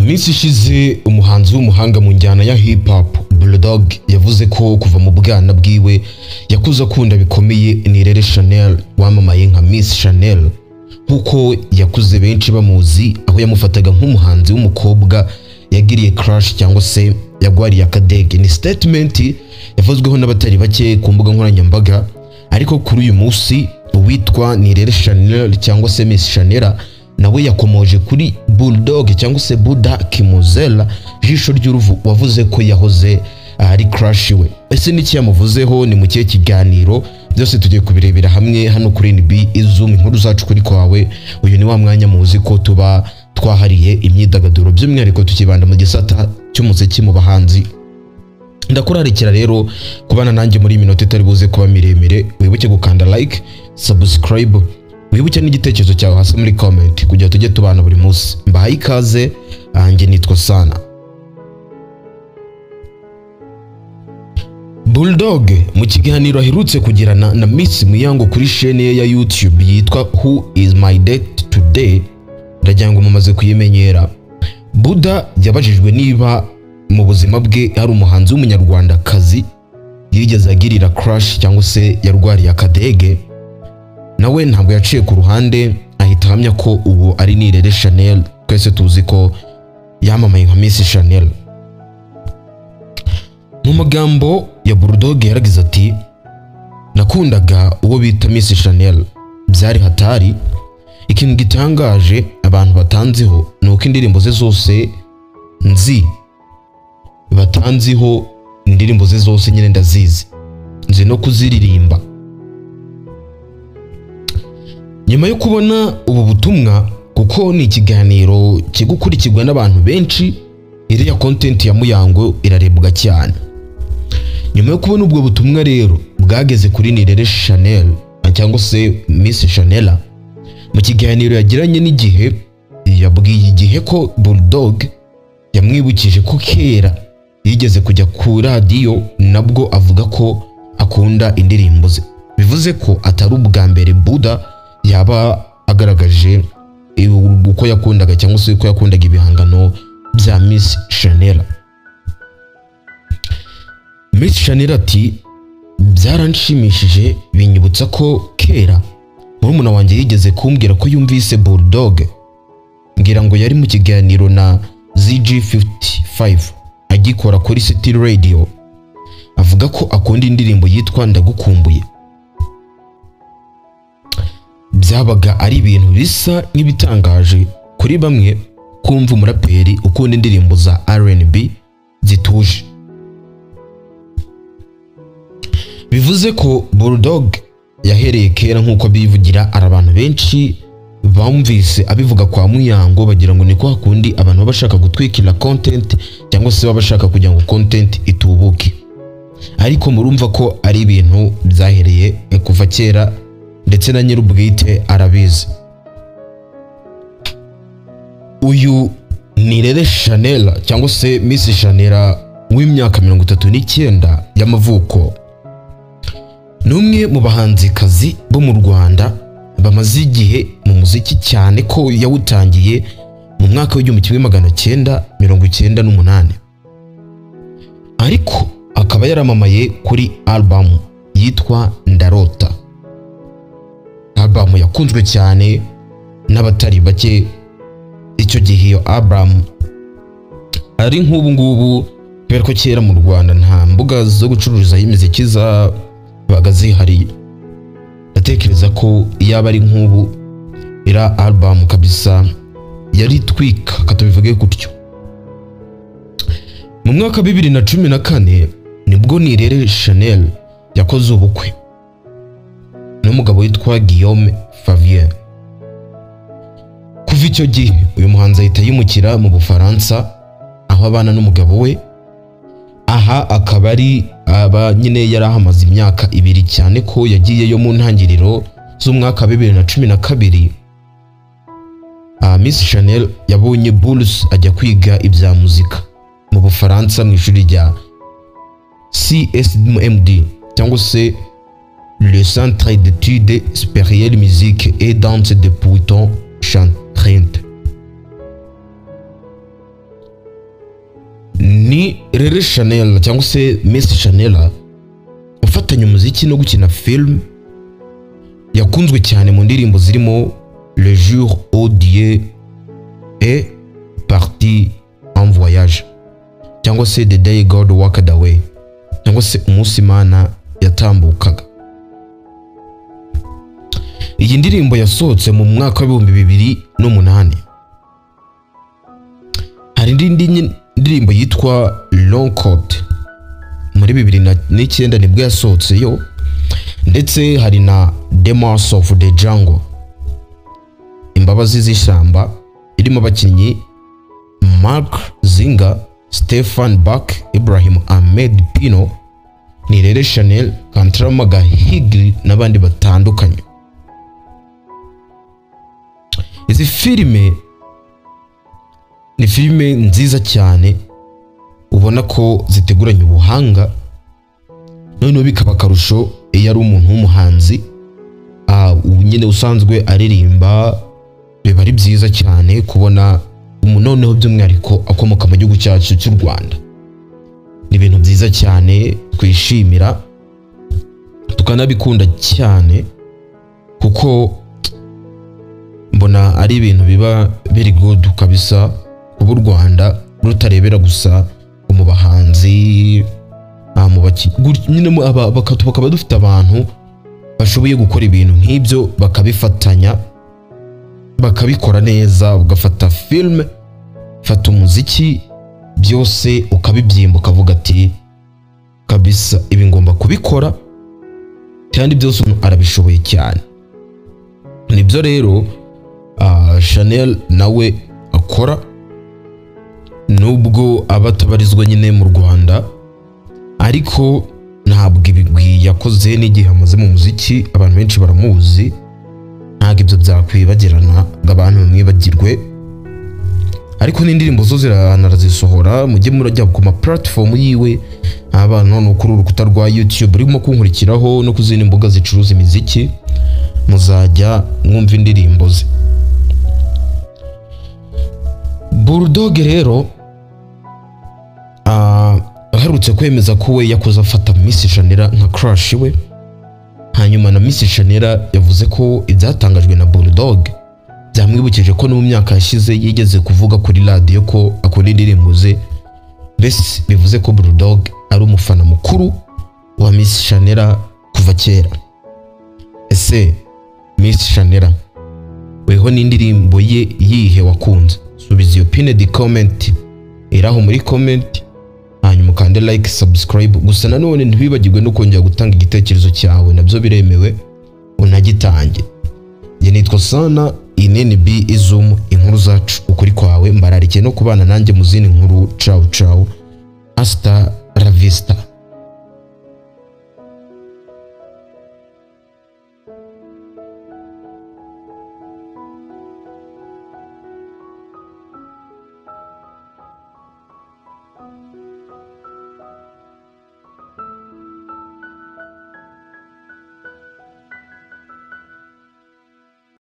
minsi ishize umuhanzi w'umuhanga mu njyana ya hip hop Bulldog yavuze ko kuva mu bwana bwiwe yakuze akunda bikomeye Nirere Shanel wamamaye nka Miss Chanel, nkuko yakuze benshi bamuzi aho yamufataga nk'umuhanzi w'umukobwa yagiriye crush cyangwa se yagwariye akadege. Ni statement yavuzweho n'abatari bake ku mbuga nkoranyambaga, ariko kuri uyu munsi uwitwa Nirere Shanel cyangwa se Miss Chanel nawe yakomoje kuri Bulldog cyangwa se Buda Kimuzela jisho ry'uruvu wavuze ko yahoze ari crush we. Ese niki yamuvuzeho? Ni mu kihe kiganiro? Byose tugiye kubirebera hamwe hano kuri NB Izumi inkuru zacu kuri kwawe. Uyu ni wa mwanya muzi ko tuba twahariye imyidagaduro by'umwihariko tukibanda mu gisata cy'umuziki mu bahanzi. Ndakurarikira rero kubana nanjye muri minota itari buze kuba miremire. Wibuke gukanda like, subscribe, wibuke n'igitekerezo cyawe hasi muri comment kugira tujye tubana buri munsi. Mbahaye ikaze, anjye nitwa Sana. Bulldog mu kiganiro aherutse kugirana na Miss Muyango kuri chaîne ye ya YouTube yitwa Who is my date today, ndagira ngo mumaze kuyimenyera. Buda yabajijwe niba mu buzima bwe hari umuhanzi w'umunyarwandakazi yigeze agirira crush cyangwa se yarwariye akadege. Nawe ntabwo yaciye ku ruhande, ahita ahamya ko ubu ari Nirere Chanel, twese tuzi ko yamamaye nka Miss Chanel. Mu magambo ya Bulldog yaragize ati, nakundaga uwo bita Miss Chanel, byari hatari. Ikintu gitangaje abantu batanziho nuko indirimbo ze zose nzi, batanziho indirimbo ze zose nyine ndazizi, nzi no kuziririmba. Nyuma yo kubona ubu butumwa, kuko ni ikiganiro kigukurikirwa n'abantu benshi, iriya content ya Muyango irarebwa cyane. Nyuma yo kubona ubwo butumwa rero bwageze kuri Nirere Chanel cyangwa se Miss Chanel, mu kiganiro yagiranye n'Igihe yabwiye Igihe ko Bulldog yamwibukije ko kera yigeze kujya ku radio, nabwo avuga ko akunda indirimbo ze. Bivuze ko atari ubwa mbere Buda yaba agaragaje uko yakundaga cyangwa se uko yakundaga ibihangano bya Miss Chanel. Miss Chanel ati, byaranshimishije binyibutsa ko kera murumuna wanjye yigeze kumbwira ko yumvise Bulldog, ngira ngo yari mu kiganiro na ZG55 agikora kuri City Radio, avuga ko akunda indirimbo yitwa Ndagukumbuye. Byabaga ari ibintu bisa nk'ibitangaje kuri bamwe kumva umuraperi ukunda indirimbo za R&B zituje. Bivuze ko Bulldog yahereye kera nk'uko bivugira, ari abantu benshi bamvise abivuga kwa Muyango bagira ngo niko hakundi abantu baba bashaka gutwikira content cyangwa se baba bashaka kugira ngo content itubuke. Ariko murumva ko ari ibintu byahereye kuva kera, ndetse na nyir'ubwite arabizi. Uyu Nirere Chanel cyangwa se Miss Chanel w'imyaka 39 y'amavuko, numwe mu bahanzikazi bo mu Rwanda bamaze igihe mu muziki, cyane ko yawutangiye mu mwaka w'1998, ariko akaba yaramamaye kuri album yitwa Ndarota. Album yakunzwe cyane n'abatari bake icyo gihe. Iyo album ari nk'ubu ngubu, kubera ko kera mu Rwanda nta mbuga zo gucururiza imiziki zabaga zihari. Ndatekereza ko yaba ari nk'ubu ira album kabisa yari twika katabivuge gutyo. Mu mwaka 2014 nibwo Nirere Chanel yakoze ubukwe n'umugabo witwa Guillaume Favier. Kuva icyo gihe uyu muhanzi ahita yimukira mu Bufaransa, aho abana n'umugabo we. Aha akaba ari nyine yari ahamaze imyaka 2, cyane ko yagiyeyo mu ntangiriro z'umwaka 2012. Miss Chanel yabonye bourse ajya kwiga ibya muzika mu Bufaransa mu ishuri rya CSMD cyangwa se le Centre d'études supérieures musique et danse de Pouilton Chantrente. ni Rere Chanel cyangwa se Miss Chanel ufatanya umuziki no gukina film, yakunzwe cyane mu ndirimbo zirimo Le jour où Dieu est parti en voyage cyangwa se The day God walked away cyangwa se umunsi Imana yatambukaga. Iyi ndirimbo yasohotse mu mwaka wa 2008. Hari indi ndirimbo yitwa Long Coat muri 2009 nibwo yasohotse yo, ndetse hari na Demons of the Jungle, imbabazi z'ishyamba, irimo abakinnyi Mark Zinga, Stefan Bach, Ibrahim Ahmed Pino, Nirere Chanel, Kantrama Gahigli n'abandi batandukanye. Izi filime ni filime nziza cyane, ubona ko ziteguranye ubuhanga, noneho bikaba akarusho iyo ari umuntu w'umuhanzi nyine usanzwe aririmba, biba ari byiza cyane kubona noneho by'umwihariko akomoka mu gihugu cyacu cy'u Rwanda. Ni ibintu byiza cyane twishimira tukanabikunda cyane, kuko mbona ari ibintu biba very good kabisa kuba u Rwanda rutarebera gusa mu bahanzi mu nyine bakaba dufite abantu bashoboye gukora ibintu nk'ibyo, bakabifatanya bakabikora neza, ugafata film, fata umuziki, byose ukabibyimba ukavuga ati kabisa ibi ngomba kubikora, kandi byose arabishoboye cyane. Nibyo rero Chanel nawe akora, nubwo abatabarizwa nyine mu Rwanda, ariko ntabwo ibigwi yakoze n'igihe amaze mu muziki abantu benshi baramuzi, ntabwo ibyo byakwibagirana ngo abantu bamwibagirwe. Ariko n'indirimbo zo ziranazisohora, mujye murajya ku ma platform yiwe, abantu no kuri urukuta rwa YouTube urimo kunkurikiraho no kuzindi mbuga zicuruza imiziki, muzajya mwumva indirimbo ze. Bulldog rero aherutse kwemeza ko we yakoze afata Miss Chanel nka crush we, hanyuma na Miss Chanel yavuze ko ibyatangajwe na Bulldog byamwibukije ko no mu myaka yashize yigeze kuvuga kuri radio ko akora indirimbo ze, mbese bivuze ko Bulldog ari umufana mukuru wa Miss Chanel kuva kera. Ese Miss Chanel weho n'indirimbo ye yihe wakunze? Subiza iyo pinned comment iraho muri comment, hanyuma ukande like, subscribe. Gusa nanone ntibibagirwe no kongera gutanga igitekerezo cyawe, nabyo biremewe unagitange. Ye nitwa Sana INNB Izum, inkuru zacu ukuri kwawe, mbararikiye no kubana nanjye mu zindi nkuru. Ciao ciao, hasta la vista.